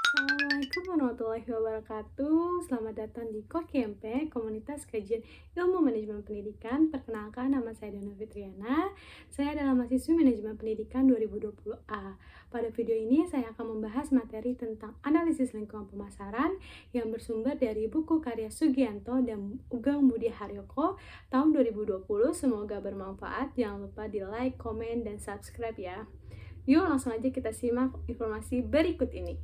Assalamualaikum warahmatullahi wabarakatuh. Selamat datang di KOKMP, Komunitas Kajian Ilmu Manajemen Pendidikan. Perkenalkan, nama saya Dana Fitriana. Saya adalah mahasiswi Manajemen Pendidikan 2020A. Pada video ini saya akan membahas materi tentang analisis lingkungan pemasaran yang bersumber dari buku karya Sugianto dan Ugeng Budi Haryoko tahun 2020. Semoga bermanfaat. Jangan lupa di like, komen, dan subscribe ya. Yuk langsung aja kita simak informasi berikut ini.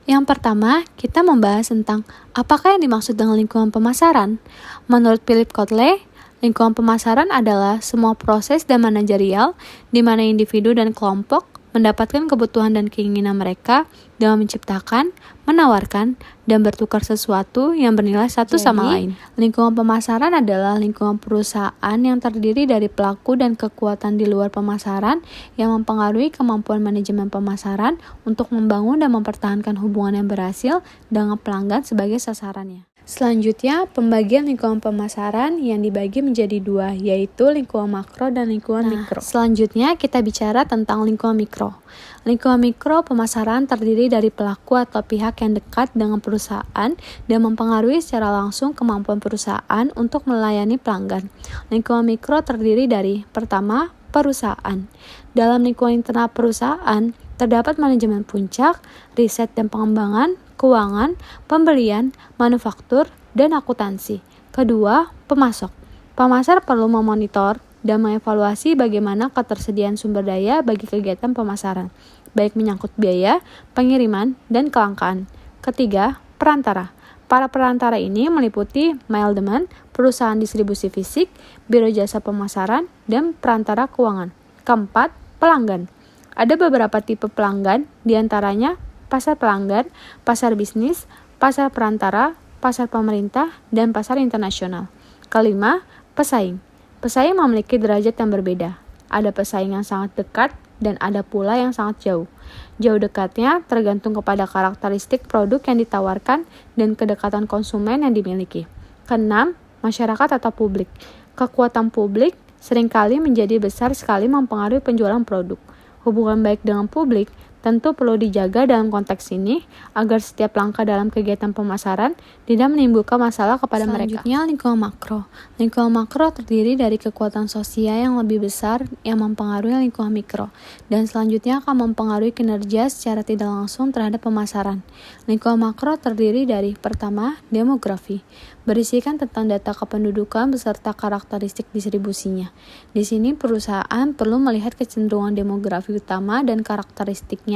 Yang pertama, kita membahas tentang apakah yang dimaksud dengan lingkungan pemasaran. Menurut Philip Kotler, lingkungan pemasaran adalah semua proses dan manajerial di mana individu dan kelompok mendapatkan kebutuhan dan keinginan mereka dengan menciptakan, menawarkan, dan bertukar sesuatu yang bernilai satu sama lain. Lingkungan pemasaran adalah lingkungan perusahaan yang terdiri dari pelaku dan kekuatan di luar pemasaran yang mempengaruhi kemampuan manajemen pemasaran untuk membangun dan mempertahankan hubungan yang berhasil dengan pelanggan sebagai sasarannya. Selanjutnya, pembagian lingkungan pemasaran yang dibagi menjadi dua, yaitu lingkungan makro dan lingkungan mikro. Selanjutnya, kita bicara tentang lingkungan mikro. Lingkungan mikro pemasaran terdiri dari pelaku atau pihak yang dekat dengan perusahaan dan mempengaruhi secara langsung kemampuan perusahaan untuk melayani pelanggan. Lingkungan mikro terdiri dari, pertama, perusahaan. Dalam lingkungan internal perusahaan, terdapat manajemen puncak, riset dan pengembangan, keuangan, pembelian, manufaktur, dan akuntansi. Kedua, pemasok. Pemasar perlu memonitor dan mengevaluasi bagaimana ketersediaan sumber daya bagi kegiatan pemasaran, baik menyangkut biaya, pengiriman, dan kelangkaan. Ketiga, perantara. Para perantara ini meliputi middleman, perusahaan distribusi fisik, biro jasa pemasaran, dan perantara keuangan. Keempat, pelanggan. Ada beberapa tipe pelanggan, diantaranya pasar pelanggan, pasar bisnis, pasar perantara, pasar pemerintah, dan pasar internasional. Kelima, pesaing. Pesaing memiliki derajat yang berbeda. Ada pesaing yang sangat dekat dan ada pula yang sangat jauh. Jauh dekatnya tergantung kepada karakteristik produk yang ditawarkan dan kedekatan konsumen yang dimiliki. Keenam, masyarakat atau publik. Kekuatan publik seringkali menjadi besar sekali mempengaruhi penjualan produk. Hubungan baik dengan publik tentu perlu dijaga dalam konteks ini agar setiap langkah dalam kegiatan pemasaran tidak menimbulkan masalah kepada mereka. Selanjutnya, lingkungan makro. Lingkungan makro terdiri dari kekuatan sosial yang lebih besar yang mempengaruhi lingkungan mikro, dan selanjutnya akan mempengaruhi kinerja secara tidak langsung terhadap pemasaran. Lingkungan makro terdiri dari, pertama, demografi, berisikan tentang data kependudukan beserta karakteristik distribusinya. Di sini perusahaan perlu melihat kecenderungan demografi utama dan karakteristiknya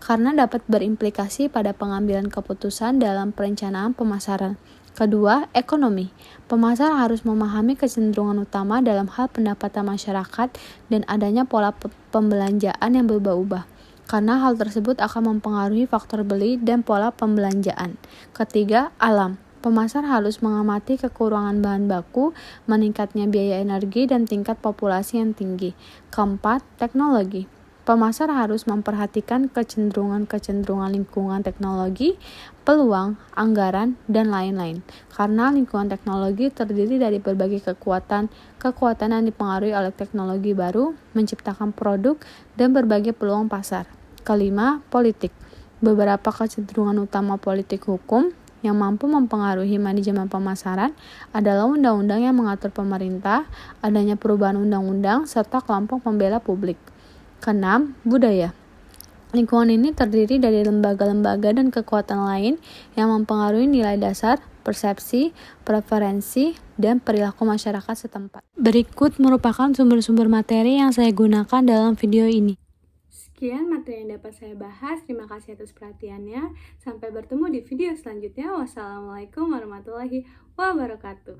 karena dapat berimplikasi pada pengambilan keputusan dalam perencanaan pemasaran. Kedua, ekonomi. Pemasar harus memahami kecenderungan utama dalam hal pendapatan masyarakat dan adanya pola pembelanjaan yang berubah-ubah, karena hal tersebut akan mempengaruhi faktor beli dan pola pembelanjaan. Ketiga, alam. Pemasar harus mengamati kekurangan bahan baku, meningkatnya biaya energi, dan tingkat populasi yang tinggi. Keempat, teknologi. Pemasar harus memperhatikan kecenderungan lingkungan teknologi, peluang, anggaran, dan lain-lain. Karena lingkungan teknologi terdiri dari berbagai kekuatan yang dipengaruhi oleh teknologi baru, menciptakan produk, dan berbagai peluang pasar. Kelima, politik. Beberapa kecenderungan utama politik hukum yang mampu mempengaruhi manajemen pemasaran adalah undang-undang yang mengatur pemerintah, adanya perubahan undang-undang, serta kelompok pembela publik. Keenam, budaya. Lingkungan ini terdiri dari lembaga-lembaga dan kekuatan lain yang mempengaruhi nilai dasar, persepsi, preferensi, dan perilaku masyarakat setempat. Berikut merupakan sumber-sumber materi yang saya gunakan dalam video ini. Sekian materi yang dapat saya bahas. Terima kasih atas perhatiannya. Sampai bertemu di video selanjutnya. Wassalamualaikum warahmatullahi wabarakatuh.